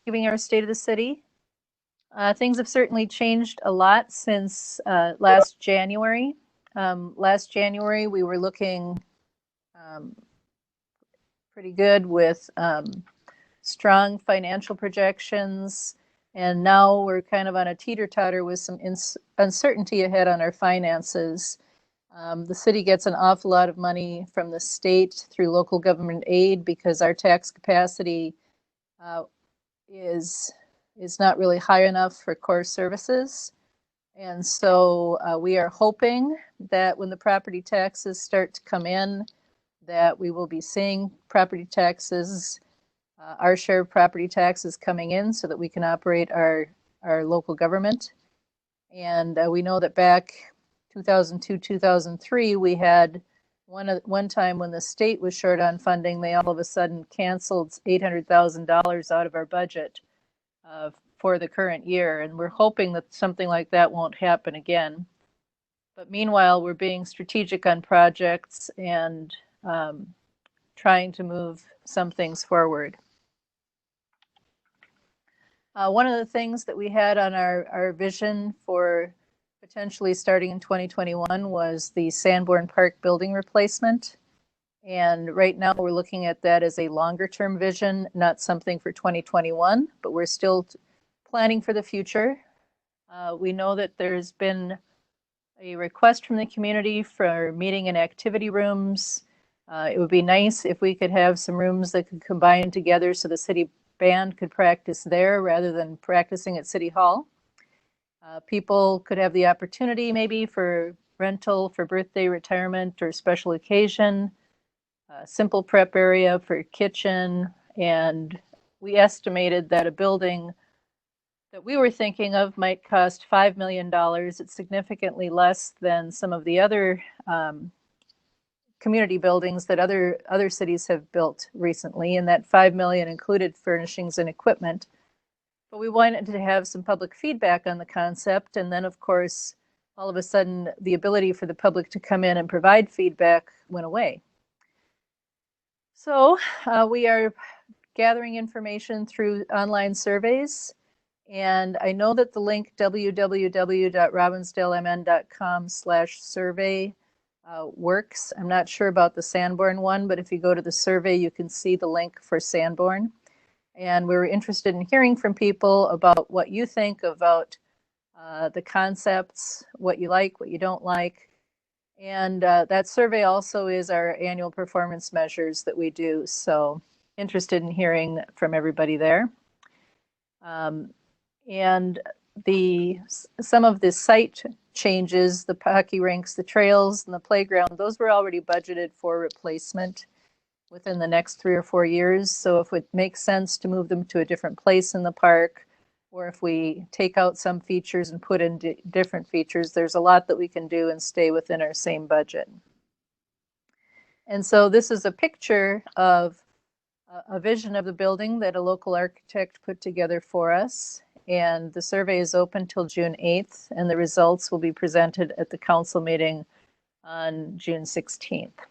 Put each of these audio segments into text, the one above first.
giving our state of the city. Things have certainly changed a lot since last January. Last January, we were looking pretty good with strong financial projections, and now we're kind of on a teeter-totter with some uncertainty ahead on our finances. The city gets an awful lot of money from the state through local government aid because our tax capacity is not really high enough for core services. And so we are hoping that when the property taxes start to come in, that we will be seeing property taxes, our share of property taxes coming in so that we can operate our local government. And we know that back 2002, 2003, we had one time when the state was short on funding, they all of a sudden canceled $800,000 out of our budget for the current year. And we're hoping that something like that won't happen again. But meanwhile, we're being strategic on projects and trying to move some things forward. One of the things that we had on our vision for potentially starting in 2021 was the Sanborn Park building replacement. And right now we're looking at that as a longer term vision, not something for 2021, but we're still planning for the future. We know that there's been a request from the community for meeting and activity rooms. It would be nice if we could have some rooms that could combine together so the city band could practice there rather than practicing at City Hall. People could have the opportunity maybe for rental for birthday, retirement, or special occasion, simple prep area for kitchen. And we estimated that a building that we were thinking of might cost $5 million. It's significantly less than some of the other community buildings that other cities have built recently, and that $5 million included furnishings and equipment. But we wanted to have some public feedback on the concept, and then of course, all of a sudden, the ability for the public to come in and provide feedback went away. So we are gathering information through online surveys, and I know that the link www.robbinsdalemn.com/survey works. I'm not sure about the Sanborn one, but if you go to the survey, you can see the link for Sanborn. And we were interested in hearing from people about what you think about the concepts, what you like, what you don't like. And that survey also is our annual performance measures that we do. So interested in hearing from everybody there. And some of the site changes, the hockey rinks, the trails, and the playground, those were already budgeted for replacement within the next 3 or 4 years. So if it makes sense to move them to a different place in the park, or if we take out some features and put in different features, there's a lot that we can do and stay within our same budget. And so this is a picture of a vision of the building that a local architect put together for us. And the survey is open till June 8th, and the results will be presented at the council meeting on June 16th.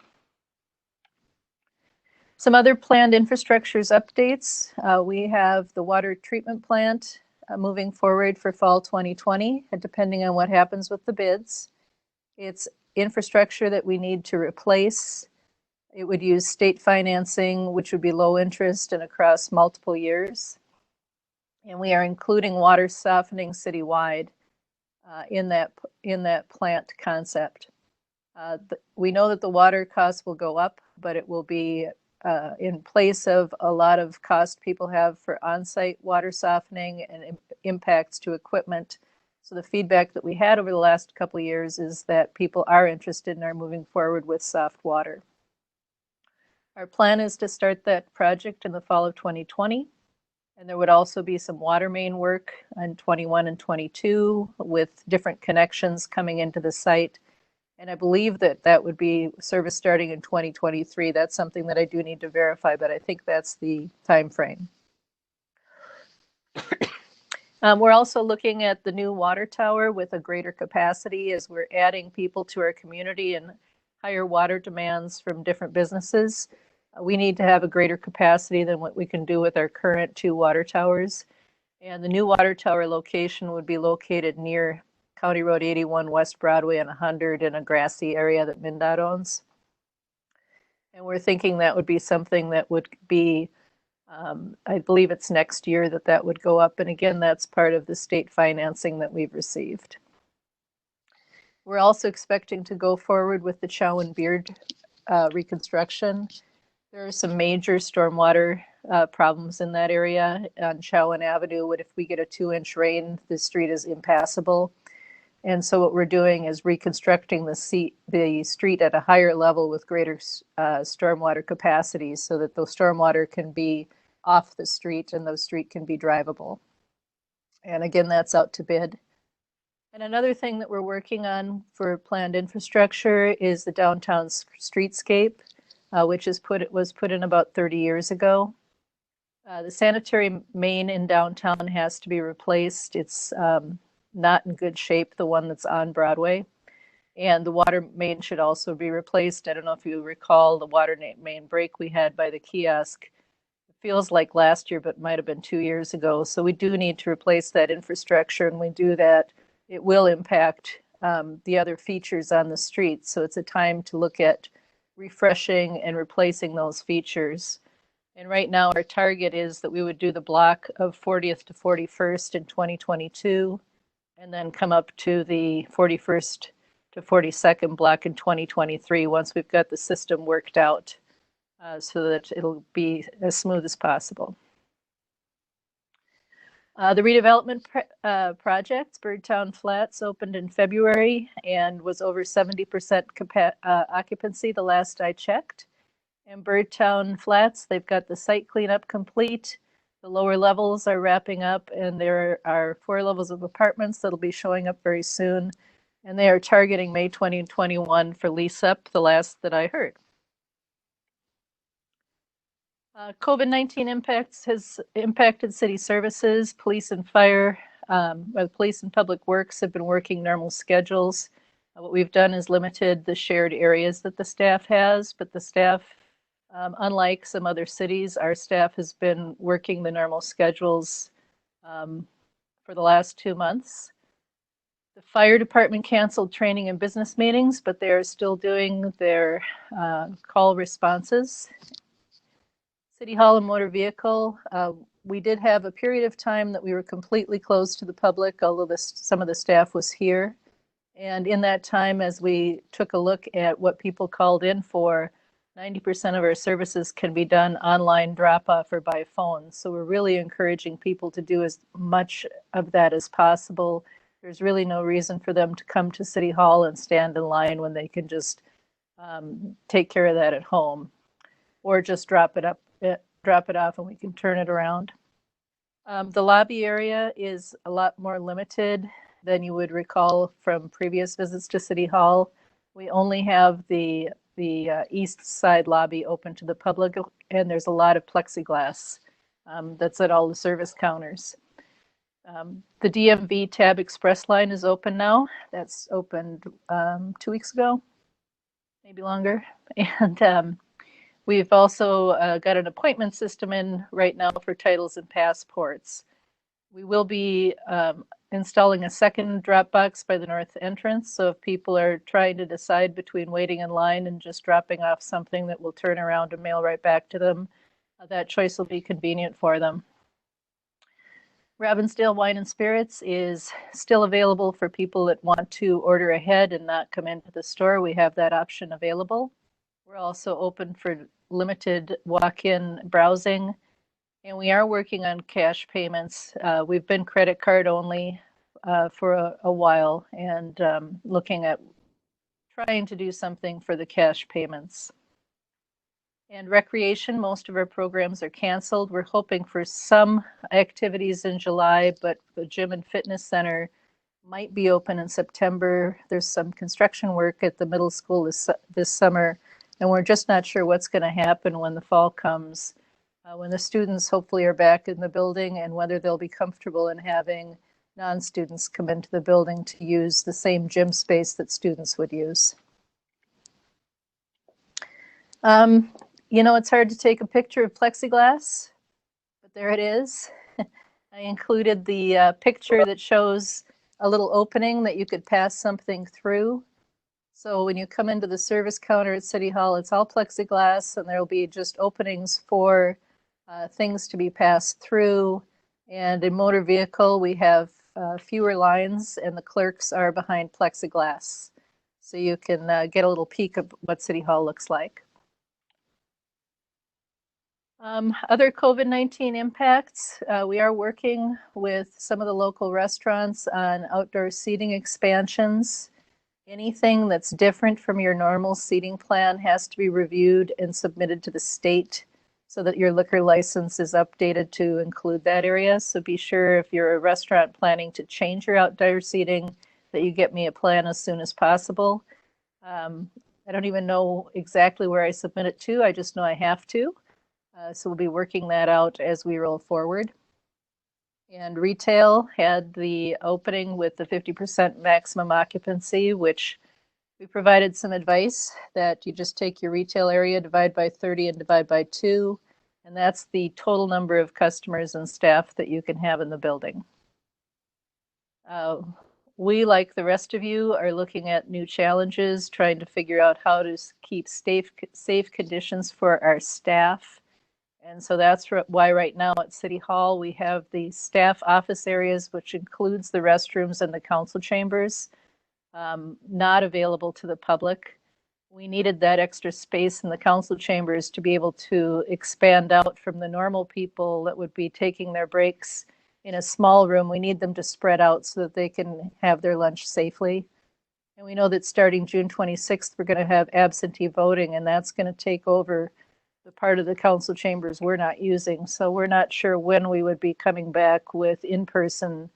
Some other planned infrastructures updates. We have the water treatment plant moving forward for fall 2020, and depending on what happens with the bids. It's infrastructure that we need to replace. It would use state financing, which would be low interest and across multiple years. And we are including water softening citywide in that plant concept. We know that the water costs will go up, but it will be in place of a lot of cost people have for on-site water softening and impacts to equipment. So the feedback that we had over the last couple of years is that people are interested and are moving forward with soft water. Our plan is to start that project in the fall of 2020. And there would also be some water main work in 21 and 22 with different connections coming into the site. And I believe that that would be service starting in 2023. That's something that I do need to verify, but I think that's the time frame. We're also looking at the new water tower with a greater capacity as we're adding people to our community and higher water demands from different businesses. We need to have a greater capacity than what we can do with our current 2 water towers. And the new water tower location would be located near County Road 81, West Broadway and 100 in a grassy area that MnDOT owns. And we're thinking that would be something that would be, I believe it's next year that would go up. And again, that's part of the state financing that we've received. We're also expecting to go forward with the Chow and Beard reconstruction. There are some major stormwater problems in that area on Chowan Avenue. If we get a 2-inch rain, the street is impassable. And so what we're doing is reconstructing the street at a higher level with greater stormwater capacities so that the stormwater can be off the street and the street can be drivable. And again, that's out to bid. And another thing that we're working on for planned infrastructure is the downtown streetscape, which was put in about 30 years ago. The sanitary main in downtown has to be replaced. It's not in good shape, the one that's on Broadway. And the water main should also be replaced. I don't know if you recall the water main break we had by the kiosk. It feels like last year, but might have been 2 years ago. So we do need to replace that infrastructure, and we do that. It will impact the other features on the street. So it's a time to look at refreshing and replacing those features. And right now our target is that we would do the block of 40th to 41st in 2022, and then come up to the 41st to 42nd block in 2023 once we've got the system worked out so that it'll be as smooth as possible. The redevelopment projects, Birdtown Flats, opened in February and was over 70% occupancy the last I checked. And Birdtown Flats, they've got the site cleanup complete. The lower levels are wrapping up, and there are 4 levels of apartments that'll be showing up very soon. And they are targeting May 2021 for lease up, the last that I heard. COVID-19 impacts has impacted city services. Police and fire, police and public works have been working normal schedules. What we've done is limited the shared areas that the staff has, but the staff, unlike some other cities, our staff has been working the normal schedules for the last 2 months. The fire department canceled training and business meetings, but they are still doing their call responses. City Hall and motor vehicle, we did have a period of time that we were completely closed to the public, although some of the staff was here. And in that time, as we took a look at what people called in for, 90% of our services can be done online drop-off or by phone. So we're really encouraging people to do as much of that as possible. There's really no reason for them to come to City Hall and stand in line when they can just take care of that at home, or just drop it off and we can turn it around. The lobby area is a lot more limited than you would recall from previous visits to City Hall. We only have the east side lobby open to the public, and there's a lot of plexiglass that's at all the service counters. The DMV Tab Express line is open now. That's opened 2 weeks ago, maybe longer. And we've also got an appointment system in right now for titles and passports. We will be installing a second drop box by the north entrance. So if people are trying to decide between waiting in line and just dropping off something that will turn around and mail right back to them, that choice will be convenient for them. Robbinsdale Wine and Spirits is still available for people that want to order ahead and not come into the store. We have that option available. We're also open for limited walk-in browsing, and we are working on cash payments. We've been credit card only for a while, and looking at trying to do something for the cash payments. And recreation, most of our programs are canceled. We're hoping for some activities in July, but the gym and fitness center might be open in September. There's some construction work at the middle school this summer, and we're just not sure what's going to happen when the fall comes, when the students hopefully are back in the building, and whether they'll be comfortable in having non-students come into the building to use the same gym space that students would use. You know, it's hard to take a picture of plexiglass, but there it is. I included the picture that shows a little opening that you could pass something through. So when you come into the service counter at City Hall, it's all plexiglass, and there will be just openings for things to be passed through. And in motor vehicle, we have fewer lines, and the clerks are behind plexiglass. So you can get a little peek of what City Hall looks like. Other COVID-19 impacts, we are working with some of the local restaurants on outdoor seating expansions. Anything that's different from your normal seating plan has to be reviewed and submitted to the state so that your liquor license is updated to include that area. So be sure if you're a restaurant planning to change your outdoor seating that you get me a plan as soon as possible. I don't even know exactly where I submit it to. I just know I have to. So we'll be working that out as we roll forward. And retail had the opening with the 50% maximum occupancy, which we provided some advice that you just take your retail area, divide by 30 and divide by 2. And that's the total number of customers and staff that you can have in the building. We, like the rest of you, are looking at new challenges, trying to figure out how to keep safe conditions for our staff. And so that's why right now at City Hall, we have the staff office areas, which includes the restrooms and the council chambers, not available to the public. We needed that extra space in the council chambers to be able to expand out from the normal people that would be taking their breaks in a small room. We need them to spread out so that they can have their lunch safely. And we know that starting June 26th, we're going to have absentee voting, and that's going to take over the part of the council chambers we're not using. So we're not sure when we would be coming back with in-person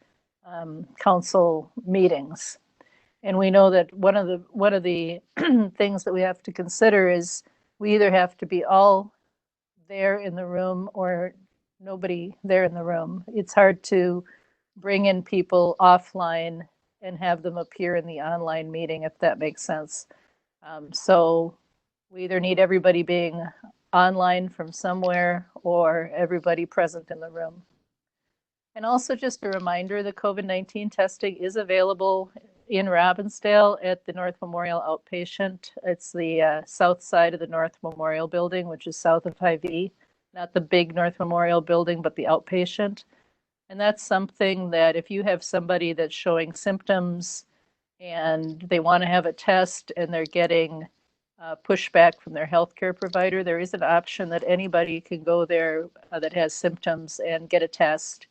council meetings. And we know that one of the things that we have to consider is we either have to be all there in the room or nobody there in the room. It's hard to bring in people offline and have them appear in the online meeting, if that makes sense. So we either need everybody being online from somewhere or everybody present in the room. And also just a reminder, the COVID-19 testing is available in Robbinsdale at the North Memorial Outpatient. It's the south side of the North Memorial Building, which is south of Hy-Vee, not the big North Memorial Building, but the outpatient. And that's something that if you have somebody that's showing symptoms and they want to have a test and they're getting pushback from their healthcare provider, there is an option that anybody can go there that has symptoms and get a test.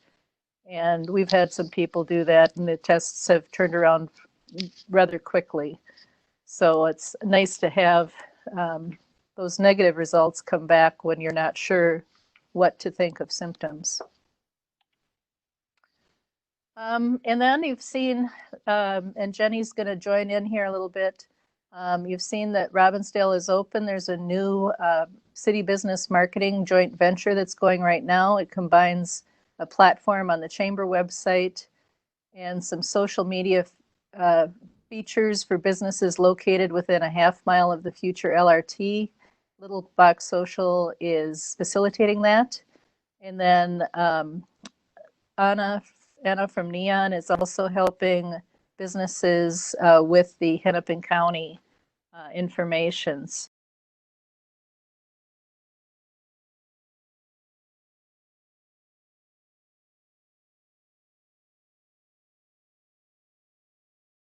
And we've had some people do that, and the tests have turned around rather quickly. So it's nice to have those negative results come back when you're not sure what to think of symptoms. And then you've seen, and Jenny's going to join in here a little bit. You've seen that Robbinsdale is open. There's a new city business marketing joint venture that's going right now. It combines a platform on the chamber website and some social media features for businesses located within a half-mile of the future LRT. Little Box Social is facilitating that. And then Anna from Neon is also helping businesses with the Hennepin County information.